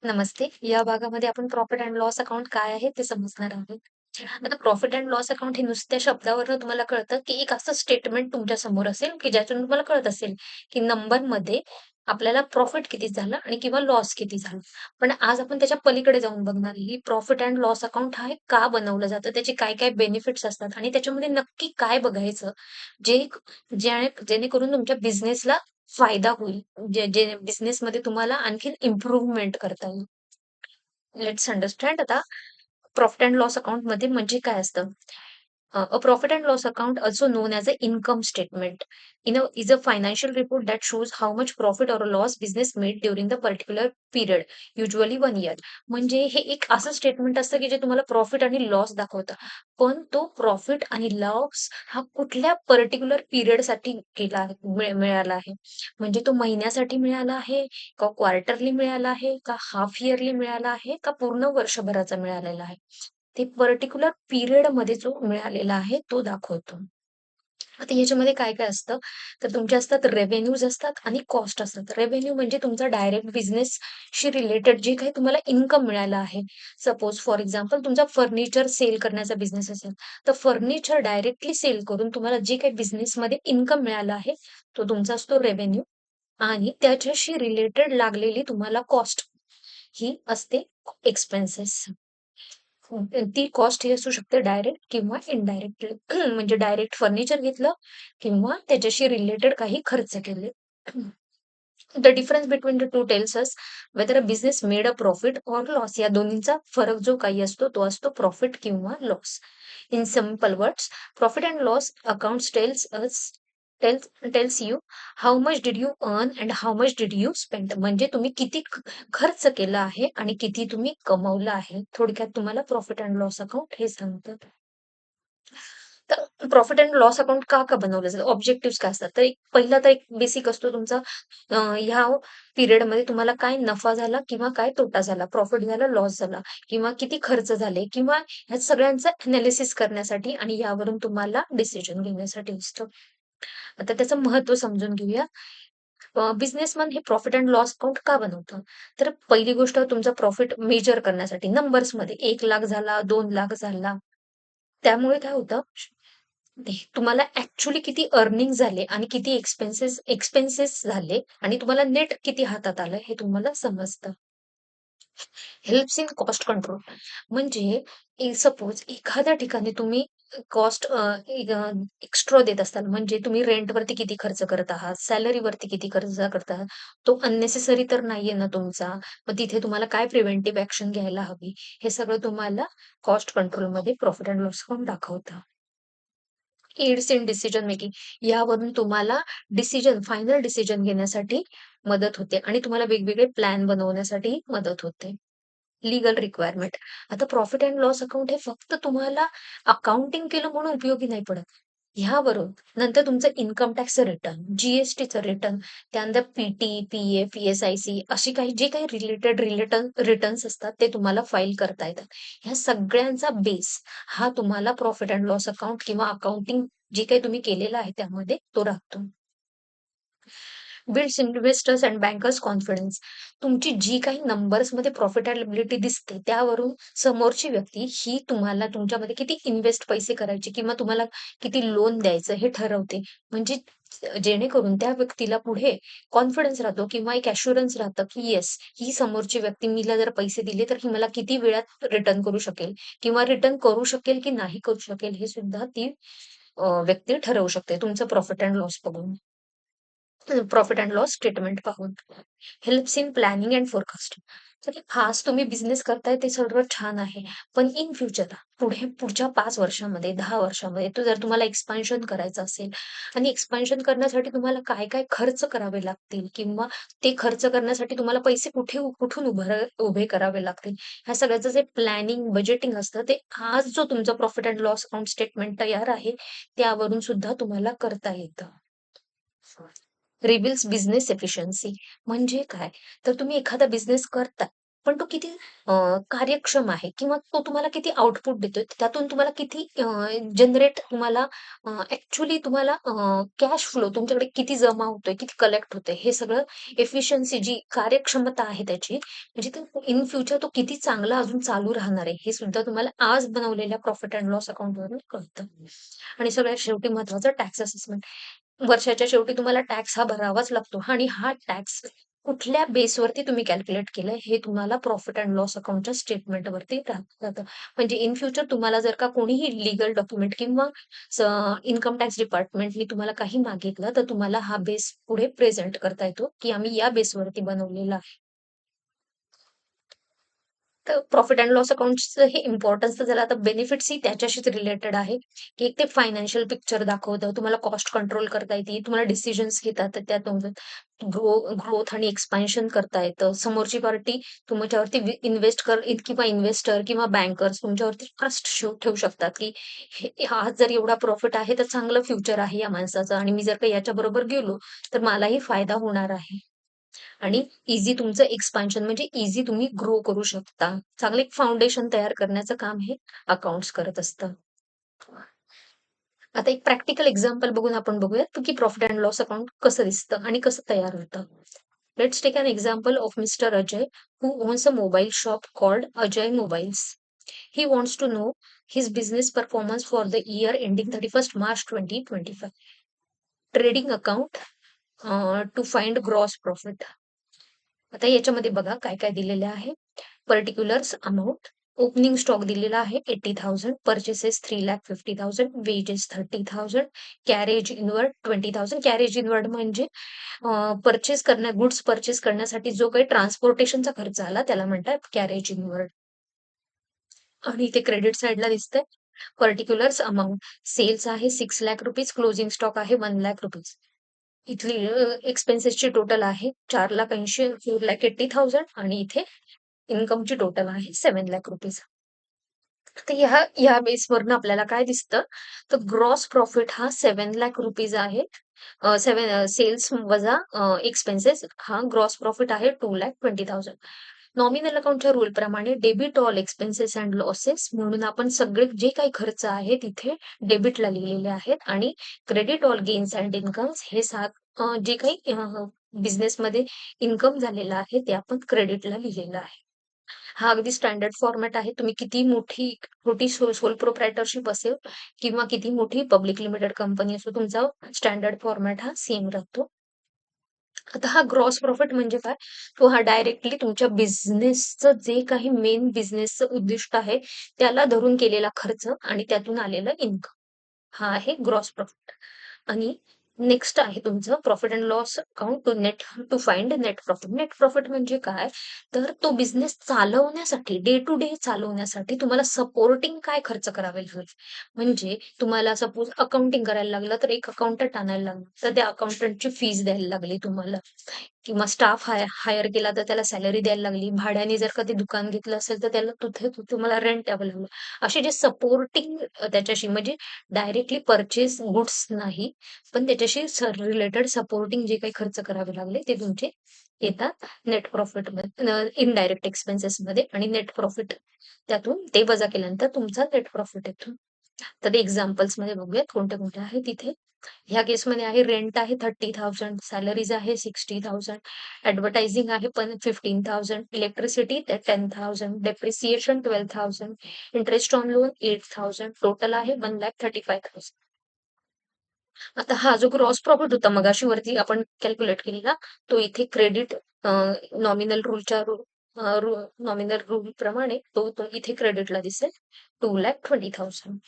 नमस्ते. या भागामध्ये आपण प्रॉफिट अँड लॉस अकाउंट काय आहे ते समजणार आहोत. आता प्रॉफिट अँड लॉस अकाउंट हे नुसत्या शब्दावरून तुम्हाला कळतं, की एक असं स्टेटमेंट तुमच्या समोर असेल, की ज्यातून तुम्हाला कळत असेल, की नंबरमध्ये आपल्याला प्रॉफिट किती झालं आणि किंवा लॉस किती झालं. पण आज आपण त्याच्या पलीकडे जाऊन बघणार आहे, ही प्रॉफिट अँड लॉस अकाउंट हा का बनवलं जातं? त्याचे काय-काय बेनिफिट्स असतात आणि त्याच्यामध्ये नक्की काय बघायचं? जे जेणेकरून तुमच्या बिझनेसला फायदा होईल. जे जे बिझनेसमध्ये तुम्हाला आणखीन इम्प्रूव्हमेंट करता येईल. लेट्स अंडरस्टँड आता प्रॉफिट अँड लॉस अकाउंटमध्ये म्हणजे काय असतं? A profit and loss account, also known as an income statement, is a financial report that shows how much profit or loss business made during the particular period, usually 1 year. म्हणजे हे एक असं statement असतं की जे तुम्हाला profit आणि loss दाखवतं. पण तो प्रॉफिट आणि लॉस हा कुठल्या पर्टिक्युलर पिरियडसाठी केला आहे, मिळाला आहे. म्हणजे तो महिन्यासाठी मिळाला आहे, का क्वार्टरली मिळाला आहे, का हाल्फ इयरली मिळाला आहे, का पूर्ण वर्षभराचा मिळालेला आहे. ते पर्टिक्युलर पिरियडमध्ये जो मिळालेला आहे तो दाखवतो. आता ह्याच्यामध्ये काय-काय असतं, तर तुमचे असतात रेव्हेन्यूज असतात आणि कॉस्ट असतात. रेव्हेन्यू म्हणजे तुमचा डायरेक्ट बिझनेसशी रिलेटेड जे काही तुम्हाला इन्कम मिळालं आहे. सपोज फॉर एक्झाम्पल तुमचा फर्निचर सेल करण्याचा बिझनेस असेल, तर फर्निचर डायरेक्टली सेल करून तुम्हाला जे काही बिझनेसमध्ये इन्कम मिळालं आहे, तो तुमचा असतो रेव्हेन्यू आणि त्याच्याशी रिलेटेड लागलेली तुम्हाला कॉस्ट ही असते एक्सपेन्सेस. ती कॉस्ट ही असू शकते डायरेक्ट किंवा इनडायरेक्टली. म्हणजे डायरेक्ट फर्निचर घेतलं किंवा त्याच्याशी रिलेटेड काही खर्च केले. The difference between the two tells us whether a business made a profit or loss. या दोन्हींचा फरक जो काही असतो तो असतो प्रॉफिट किंवा loss. In simple words, profit and loss accounts tells tells you how much did you earn and how much did you spend. म्हणजे तुम्ही किती खर्च केला आहे आणि किती तुम्ही कमवलं आहे. थोडक्यात तुम्हाला प्रॉफिट अँड लॉस अकाउंट हे सांगतं. तर प्रॉफिट अँड लॉस अकाउंट का बनवलं जातं? ऑब्जेक्टिव्हज काय असतात? तर एक पहिला तर एक बेसिक असतो तुमचा ह्या पिरियडमध्ये तुम्हाला काय नफा झाला किंवा काय तोटा झाला, प्रॉफिट झाला, लॉस झाला किंवा किती खर्च झाले किंवा ह्या सगळ्यांचं एनालिसिस करण्यासाठी आणि यावरून तुम्हाला डिसिजन घेण्यासाठी असतं. आता त्याचं महत्त्व समजून घेऊया. बिझनेसमन हे प्रॉफिट अँड लॉस अकाउंट का बनवतं? तर पहिली गोष्ट तुमचा प्रॉफिट मेजर करण्यासाठी नंबर्समध्ये 1,00,000 झाला, 2,00,000 झाला. त्यामुळे काय होतं, तुम्हाला ॲक्चुअली किती अर्निंग झाले आणि किती एक्सपेन्सेस झाले आणि तुम्हाला नेट किती हातात आलं हे तुम्हाला समजतं. Helps in cost control. म्हणजे सपोज एखाद्या ठिकाणी तुम्ही कॉस्ट एक्स्ट्रा देत असाल, म्हणजे तुम्ही रेंटवरती किती खर्च करत आहात, सॅलरीवरती किती खर्च करत आहात, तो अननेसेसरी तर नाहीये ना तुमचा. मग तिथे तुम्हाला काय प्रिव्हेंटिव्ह ॲक्शन घ्यायला हवी, हे सगळं तुम्हाला कॉस्ट कंट्रोलमध्ये प्रॉफिट अँड लॉस अकाउंट दाखवतं. Aids in decision making. यावरून तुम्हाला फायनल डिसिजन घेण्यासाठी मदत होते आणि तुम्हाला वेगवेगळे प्लॅन बनवण्यासाठी मदत होते. Legal requirement. आता प्रॉफिट अँड लॉस अकाउंट हे फक्त तुम्हाला अकाउंटिंग केलं म्हणून उपयोगी नाही पडत. ह्यावरून नंतर तुमचं इन्कम टॅक्सचं रिटर्न, जी-एस-टीचं रिटर्न, त्यानंतर पी-टी, पी-एफ, ई-एस-आय-सी अशी काही जे काही रिटर्न्स असतात ते तुम्हाला फाईल करता येतात. ह्या सगळ्यांचा बेस हा तुम्हाला प्रॉफिट अँड लॉस अकाउंट किंवा अकाउंटिंग जे काही तुम्ही केलेलं आहे त्यामध्ये तो राहतो. Builds investors and bankers confidence. तुमची जी काही नंबर्समध्ये प्रॉफिटेबिलिटी दिसते, त्यावरून समोरची व्यक्ती ही तुम्हाला तुमच्यामध्ये किती इन्व्हेस्ट पैसे करायचे किंवा तुम्हाला किती लोन द्यायचं हे ठरवते. म्हणजे जेणेकरून त्या व्यक्तीला पुढे कॉन्फिडन्स राहतो किंवा एक ॲश्युरन्स राहतं, की येस, ही समोरची व्यक्ती मीला जर पैसे दिले, तर ही मला किती वेळात रिटर्न करू शकेल किंवा रिटर्न करू शकेल की नाही करू शकेल, हे सुद्धा ती व्यक्ती ठरवू शकते तुमचं प्रॉफिट अँड लॉस बघून. प्रॉफिट अँड लॉस स्टेटमेंट पाहून. Helps in planning and forecasting. तर आज तुम्ही बिझनेस करताय ते सर्व छान आहे. पण इन फ्युचर पुढच्या 5 वर्षामध्ये, 10 वर्षामध्ये तो जर तुम्हाला एक्सपान्शन करायचं असेल आणि एक्सपान्शन करण्यासाठी तुम्हाला काय-काय खर्च करावे लागतील किंवा ते खर्च करण्यासाठी तुम्हाला पैसे कुठून उभे करावे लागतील. ह्या सगळ्याचं जे प्लॅनिंग, बजेटिंग असतं ते आज जो तुमचा profit and loss account statement तयार आहे, त्यावरून सुद्धा तुम्हाला करता येतं. रिव्हील्स बिझनेस एफिशियन्सी. म्हणजे काय? तर तुम्ही एखादा बिझनेस करता. पण तो किती कार्यक्षम आहे किंवा तो तुम्हाला किती आउटपुट देतोय, त्यातून तुम्हाला किती जनरेट तुम्हाला तुम्हाला कॅश फ्लो तुमच्याकडे किती जमा होतोय, किती कलेक्ट होतंय, हे सगळं एफिशियन्सी जी कार्यक्षमता आहे त्याची, म्हणजे तो इन फ्युचर तो किती चांगला अजून चालू राहणार आहे, हे सुद्धा तुम्हाला आज बनवलेल्या प्रॉफिट अँड लॉस अकाउंटवरून कळतं. आणि सगळ्यात शेवटी महत्त्वाचं टॅक्स असेसमेंट. वर्षाच्या शेवटी तुम्हाला टॅक्स हा भरावाच लागतो आणि हा टॅक्स कुठल्या बेसवरती तुम्ही कॅल्क्युलेट केलंय हे तुम्हाला प्रॉफिट अँड लॉस अकाउंटच्या स्टेटमेंटवरती जातं. म्हणजे इन फ्युचर तुम्हाला जर का कोणीही लीगल डॉक्युमेंट किंवा इन्कम टॅक्स डिपार्टमेंटनी तुम्हाला काही मागितलं, तर तुम्हाला हा बेस पुढे प्रेझेंट करता येतो, की आम्ही या बेसवरती बनवलेला आहे. तर प्रॉफिट अँड लॉस अकाउंट्सचं हे इम्पोर्टन्स तर झालं. आता बेनिफिट्सही त्याच्याशीच रिलेटेड आहे, की एक ते फायनान्शियल पिक्चर दाखवतं. तुम्हाला कॉस्ट कंट्रोल करता येते. तुम्हाला डिसिजन्स घेता येतात त्यातून. ग्रोथ आणि एक्सपान्शन करता येतं. समोरची पार्टी तुमच्यावरती इन्व्हेस्ट किंवा इन्व्हेस्टर किंवा बँकर्स तुमच्यावरती ट्रस्ट ठेवू शकतात, की हा जर एवढा प्रॉफिट आहे, तर चांगलं फ्युचर आहे या माणसाचं आणि मी जर का याच्याबरोबर गेलो, तर मलाही फायदा होणार आहे. आणि तुमचं एक्सपान्शन म्हणजे तुम्ही ग्रो करू शकता. चांगलं एक फाउंडेशन तयार करण्याचं काम हे अकाउंट्स करत असतं. आता एक प्रॅक्टिकल एक्झाम्पल बघून आपण बघूयात, की प्रॉफिट अँड लॉस अकाउंट कसं दिसतं आणि कसं तयार होतं. Let's take an example of mister Ajay, who owns a mobile shop called Ajay Mobiles. He wants to know his business performance for the year ending 31st March 2025. Trading account to find gross profit. आता याच्यामध्ये बघा काय-काय दिलेलं आहे. Particulars amount, opening stock दिलेला आहे 80,000, purchases 3,50,000, wedges 30,000, carriage inward 20,000. Carriage inward म्हणजे goods purchase करण्यासाठी जो काही ट्रान्सपोर्टेशनचा खर्च आला त्याला म्हणतात कॅरेज इनवर्ड. आणि इथे क्रेडिट साइडला दिसतंय पर्टिक्युलर्स अमाउंट. सेल्स आहे ₹6,00,000, क्लोजिंग स्टॉक आहे ₹1,00,000. इथली एक्सपेन्सेसची टोटल आहे 4,80,000 4,80,000 आणि इथे इन्कमची टोटल आहे ₹7,00,000. तर ह्या बेसवरनं आपल्याला काय दिसतं, तर ग्रॉस प्रॉफिट हा ₹7,00,000 आहे. सेल्स वजा एक्सपेन्सेस हा ग्रॉस प्रॉफिट आहे 2,20,000. नॉमिनल अकाउंटच्या रूलप्रमाणे debit all expenses and losses म्हणून आपण सगळे जे काही खर्च आहेत तिथे डेबिटला लिहिलेले आहेत आणि credit all gains and incomes हे जे काही बिझनेसमध्ये इन्कम झालेलं आहे ते आपण क्रेडिटला लिहिलेलं आहे. हा अगदी स्टँडर्ड फॉर्मॅट आहे. तुम्ही किती छोटी सोल प्रोप्रायटरशिप असेल किंवा किती मोठी पब्लिक लिमिटेड कंपनी असो, तुमचा स्टँडर्ड फॉर्मॅट हा सेम राहतो. आता हा ग्रॉस प्रॉफिट म्हणजे काय? तो हा डायरेक्टली तुमच्या बिझनेसचं जे काही मेन बिझनेसचं उद्दिष्ट आहे, त्याला धरून केलेला खर्च आणि त्यातून आलेलं इन्कम. हा आहे ग्रॉस प्रॉफिट. आणि नेक्स्ट आहे तुमचं profit and loss account to find net profit. Net profit म्हणजे काय? तर तो बिझनेस चालवण्यासाठी, डे टू डे चालवण्यासाठी तुम्हाला सपोर्टिंग काय खर्च करावे लागेल. म्हणजे तुम्हाला सपोज अकाउंटिंग करायला लागलं, तर एक अकाउंटंट आणायला लागला, तर त्या अकाउंटंटची फीस द्यायला लागली तुम्हाला. किंवा स्टाफ हायर केला तर त्याला सॅलरी द्यायला लागली. भाड्याने जर का ते दुकान घेतलं असेल, तर त्याला तिथे तुम्हाला रेंट द्यावं लागलं. असे जे सपोर्टिंग त्याच्याशी म्हणजे डायरेक्टली परचेस गुड्स नाही, पण त्याच्याशी रिलेटेड सपोर्टिंग जे काही खर्च करावे लागले, ते तुमचे येतात नेट प्रॉफिटमध्ये इनडायरेक्ट एक्सपेन्सेसमध्ये आणि नेट प्रॉफिट त्यातून ते वजा केल्यानंतर तुमचा नेट प्रॉफिट येतो. तर एक्झाम्पल्समध्ये बघूयात कोणते-कोणते आहेत तिथे. ह्या केसमध्ये आहे रेंट आहे 30,000, सॅलरीज आहे 60,000, ॲडव्हर्टायझिंग आहे पण 15,000, electricity 10,000, depreciation 12,000, interest on loan 8,000, total आहे 1,35,000. आता हा जो ग्रॉस प्रॉफिट होता मगाशी वरती आपण कॅल्क्युलेट केलेला, तो इथे क्रेडिट नॉमिनल रूलच्या नॉमिनल रूल प्रमाणे तो इथे क्रेडिटला दिसेल 2,20,000.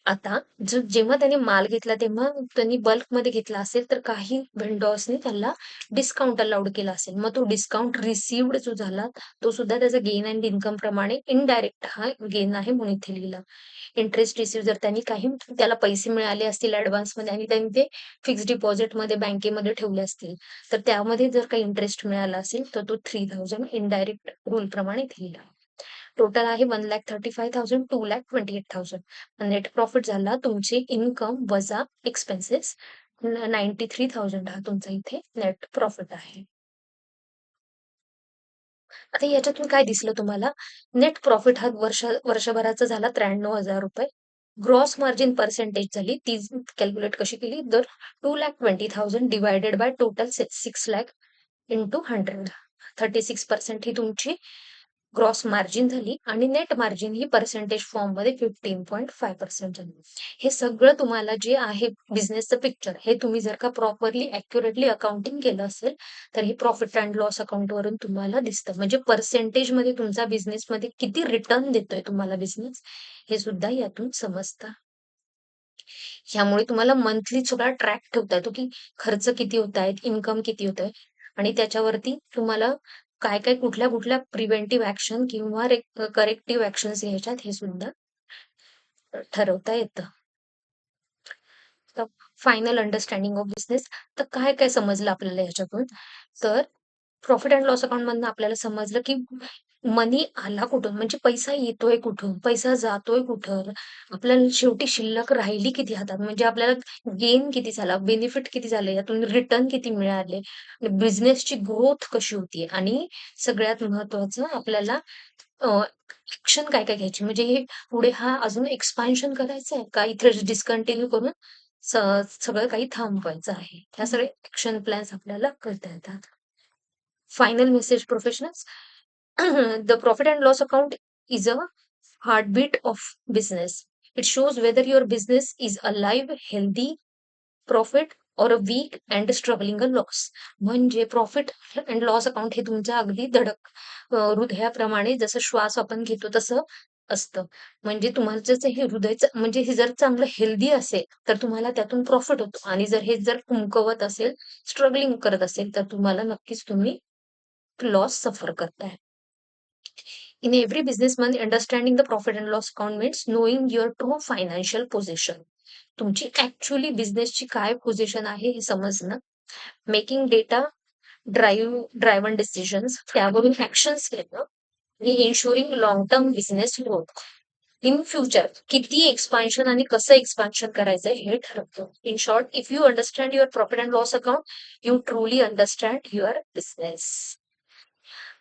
आता जेव्हा त्याने माल घेतला तेव्हा त्यांनी बल्कमध्ये घेतला असेल, तर काही व्हेंडॉर्सनी त्याला डिस्काउंट अलाउड केला असेल. मग तो डिस्काउंट रिसीव्ड जो झाला, तो सुद्धा त्याचा गेन एंड इन्कम प्रमाणे इनडायरेक्ट हा गेन आहे म्हणून इथे लिहिला. इंटरेस्ट रिसीव्ह जर त्यांनी काही त्याला पैसे मिळाले असतील ॲडव्हान्समध्ये आणि त्यांनी ते फिक्स्ड डिपॉझिटमध्ये बँकेमध्ये ठेवले असतील, तर त्यामध्ये जर काही इंटरेस्ट मिळाला असेल, तर तो 3,000 इनडायरेक्ट रूलप्रमाणे इथे लिहिला. टोटल आहे 1,35,000, 2,28,000. नेट प्रॉफिट झाला तुमची इन्कम वजा एक्सपेन्सेस 93,000 हा तुमचा इथे नेट प्रॉफिट आहे. आता याच्यातून काय दिसलं तुम्हाला? नेट प्रॉफिट हा वर्षभराचा झाला ₹93,000. ग्रॉस मार्जिन पर्सेंटेज झाली ती कॅल्क्युलेट कशी केली? दर 2,20,000 डिव्हायडेड बाय टोटल 6,00,000 इंटू 100. 36% ही तुमची ग्रॉस मार्जिन झाली आणि नेट मार्जिन ही पर्सेंटेज फॉर्ममध्ये 15.5% झाली. हे सगळं तुम्हाला जे आहे बिझनेसचं पिक्चर हे तुम्ही जर का प्रॉपरली ॲक्युरेटली अकाउंटिंग केलं असेल, तर हे प्रॉफिट अँड लॉस अकाउंटवरून तुम्हाला दिसतं. म्हणजे पर्सेंटेजमध्ये तुमचा बिझनेसमध्ये किती रिटर्न देतोय तुम्हाला बिझनेस, हे सुद्धा यातून समजतं. ह्यामुळे तुम्हाला मंथली सगळा ट्रॅक ठेवता येतो, की खर्च किती होतायत, इन्कम किती होतंय आणि त्याच्यावरती तुम्हाला काय-काय, कुठल्या-कुठल्या प्रिव्हेंटिव्ह ॲक्शन किंवा करेक्टिव्ह ॲक्शन्स घ्यायच्यात हे सुद्धा ठरवता येतं. तर फायनल अंडरस्टँडिंग ऑफ बिझनेस. तर काय-काय समजलं आपल्याला ह्याच्यातून? तर प्रॉफिट अँड लॉस अकाउंटमधनं आपल्याला समजलं, की मनी आला कुठून? म्हणजे पैसा येतोय कुठून? पैसा जातोय कुठं? आपल्याला शेवटी शिल्लक राहिली किती हातात? म्हणजे आपल्याला गेन किती झाला? बेनिफिट किती झाले? यातून रिटर्न किती मिळाले? बिझनेसची ग्रोथ कशी होतीये? आणि सगळ्यात महत्त्वाचं आपल्याला ॲक्शन काय-काय घ्यायची? म्हणजे हे पुढे हा अजून एक्सपान्शन करायचंय का इथेच डिस्कंटिन्यू करून स सगळं काही थांबवायचं आहे? ह्या सगळे ॲक्शन प्लॅन्स आपल्याला करता येतात. Final message, professionals. The profit and loss account is a heartbeat of business. It shows whether your business is alive, healthy, profit or a weak and struggling a loss. म्हणजे profit and loss account हे तुमचं अगदी धडक हृदयाप्रमाणे जसं श्वास आपण घेतो तसं असतं. म्हणजे तुम्हाला जसं हे हृदयचं म्हणजे हे जर चांगलं हेल्दी असेल, तर तुम्हाला त्यातून प्रॉफिट होतो आणि जर कुमकवत असेल, स्ट्रगलिंग करत असेल, तर तुम्हाला नक्कीच तुम्ही लॉस सफर करताय. In every businessman, understanding the profit and loss account means knowing your true financial position. तुमची ॲक्चुअली बिझनेसची काय पोझिशन आहे हे समजणं, मेकिंग डेटा ड्रायव्हन डिसिजन्स त्यावरून ॲक्शन्स घेणं आणि insuring long term business growth. In future किती एक्सपान्शन आणि कसं एक्सपान्शन करायचंय हे ठरवतं. In short, if you understand your profit and loss account, you truly understand your business.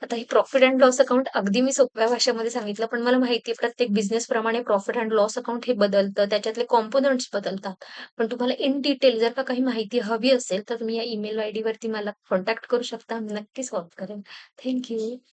आता ही प्रॉफिट अँड लॉस अकाउंट अगदी मी सोप्या भाषेमध्ये सांगितलं, पण मला माहिती आहे प्रत्येक बिझनेसप्रमाणे प्रॉफिट अँड लॉस अकाउंट हे बदलतं, त्याच्यातले कॉम्पोनंट्स बदलतात. पण तुम्हाला इन डिटेल जर का काही माहिती हवी असेल, तर तुम्ही या ईमेल आयडीवरती मला कॉन्टॅक्ट करू शकता. मी नक्की सॉल्व्ह करेन. Thank you.